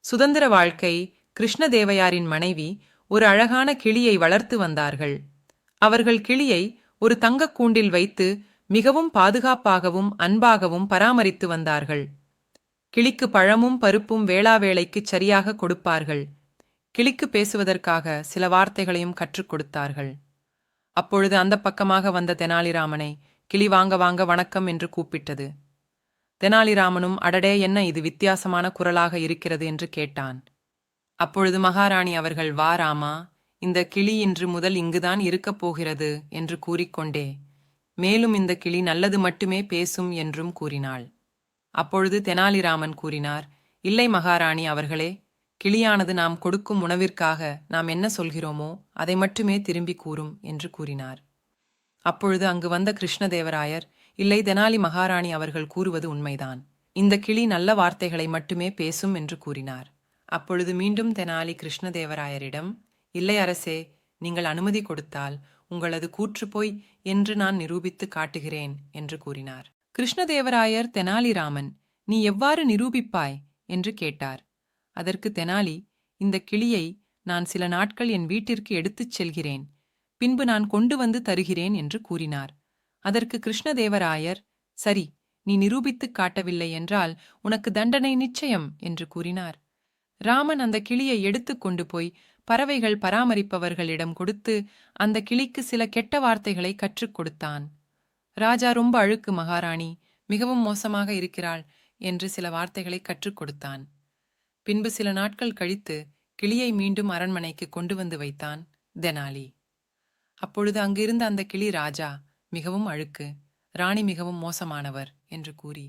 சுதந்திர வாழ்க்கை. கிருஷ்ணதேவயாரின் மனைவி ஒரு அழகான கிளியை வளர்த்து வந்தார்கள். அவர்கள் கிளியை ஒரு தங்கக் கூண்டில் வைத்து மிகவும் பாதுகாப்பாகவும் அன்பாகவும் பராமரித்து வந்தார்கள். கிளிக்கு பழமும் பருப்பும் வேளாவேளைக்குச் சரியாக கொடுப்பார்கள். கிளிக்கு பேசுவதற்காக சில வார்த்தைகளையும் கற்றுக் கொடுத்தார்கள். அப்பொழுது அந்த பக்கமாக வந்த தெனாலிராமனை கிளி வாங்க வாங்க வணக்கம் என்று கூப்பிட்டது. தெனாலிராமனும் அடடே, என்ன இது வித்தியாசமான குரலாக இருக்கிறது என்று கேட்டான். அப்பொழுது மகாராணி அவர்கள், வா ராமா, இந்த கிளி இன்று முதல் இங்குதான் இருக்கப் போகிறது என்று கூறிக்கொண்டே மேலும் இந்த கிளி நல்லது மட்டுமே பேசும் என்றும் கூறினாள். அப்பொழுது தெனாலிராமன் கூறினார், இல்லை மகாராணி அவர்களே, கிளியானது நாம் கொடுக்கும் உணவிற்காக நாம் என்ன சொல்கிறோமோ அதை மட்டுமே திரும்பி கூறும் என்று கூறினார். அப்பொழுது அங்கு வந்த கிருஷ்ணதேவராயர், இல்லை தெனாலி மகாராணி அவர்கள் கூறுவது உண்மைதான், இந்த கிளி நல்ல வார்த்தைகளை மட்டுமே பேசும் என்று கூறினார். அப்பொழுது மீண்டும் தெனாலி கிருஷ்ணதேவராயரிடம், இல்லை அரசே, நீங்கள் அனுமதி கொடுத்தால் உங்களது கூற்று பொய் என்று நான் நிரூபித்து காட்டுகிறேன் என்று கூறினார். கிருஷ்ணதேவராயர், தெனாலிராமன், நீ எவ்வாறு நிரூபிப்பாய் என்று கேட்டார். அதற்கு தெனாலி, இந்த கிளியை நான் சில நாட்கள் என் வீட்டிற்கு எடுத்துச் செல்கிறேன், பின்பு நான் கொண்டு வந்து தருகிறேன் என்று கூறினார். அதற்கு கிருஷ்ணதேவராயர், சரி, நீ நிரூபித்துக் காட்டவில்லை என்றால் உனக்கு தண்டனை நிச்சயம் என்று கூறினார். ராமன் அந்த கிளியை எடுத்துக் கொண்டு போய் பறவைகள் பராமரிப்பவர்களிடம் கொடுத்து அந்த கிளிக்கு சில கெட்ட வார்த்தைகளை கற்றுக் கொடுத்தான். ராஜா, ரொம்ப அழுக்கு மகாராணி, மிகவும் மோசமாக இருக்கிறாள் என்று சில வார்த்தைகளை கற்றுக் கொடுத்தான். பின்பு சில நாட்கள் கழித்து கிளியை மீண்டும் அரண்மனைக்கு கொண்டு வந்து வைத்தான் தெனாலி. அப்பொழுது அங்கிருந்த அந்த கிளி, ராஜா மிகவும் அழுக்கு, ராணி மிகவும் மோசமானவர் என்று கூறி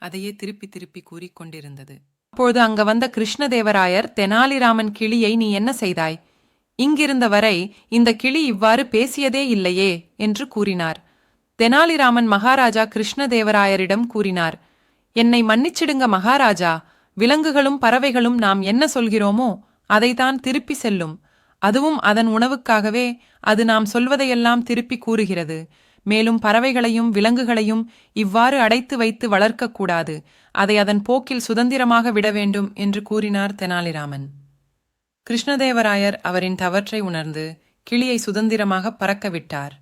அதையே திருப்பி திருப்பி கூறிக்கொண்டிருந்தது. அப்பொழுது அங்க வந்த கிருஷ்ணதேவராயர், தெனாலிராமன் கிளியை நீ என்ன செய்தாய்? இங்கிருந்த வரை இந்த கிளி இவ்வாறு பேசியதே இல்லையே என்று கூறினார். தெனாலிராமன் மகாராஜா கிருஷ்ணதேவராயரிடம் கூறினார், என்னை மன்னிச்சிடுங்க மகாராஜா, விலங்குகளும் பறவைகளும் நாம் என்ன சொல்கிறோமோ அதைத்தான் திருப்பி செல்லும். அதுவும் அதன் உணவுக்காகவே அது நாம் சொல்வதையெல்லாம் திருப்பி கூறுகிறது. மேலும் பறவைகளையும் விலங்குகளையும் இவ்வாறு அடைத்து வைத்து வளர்க்கக்கூடாது, அதை அதன் போக்கில் சுதந்திரமாக விட வேண்டும் என்று கூறினார் தெனாலிராமன். கிருஷ்ணதேவராயர் அவரின் தவற்றை உணர்ந்து கிளியை சுதந்திரமாக பறக்க விட்டார்.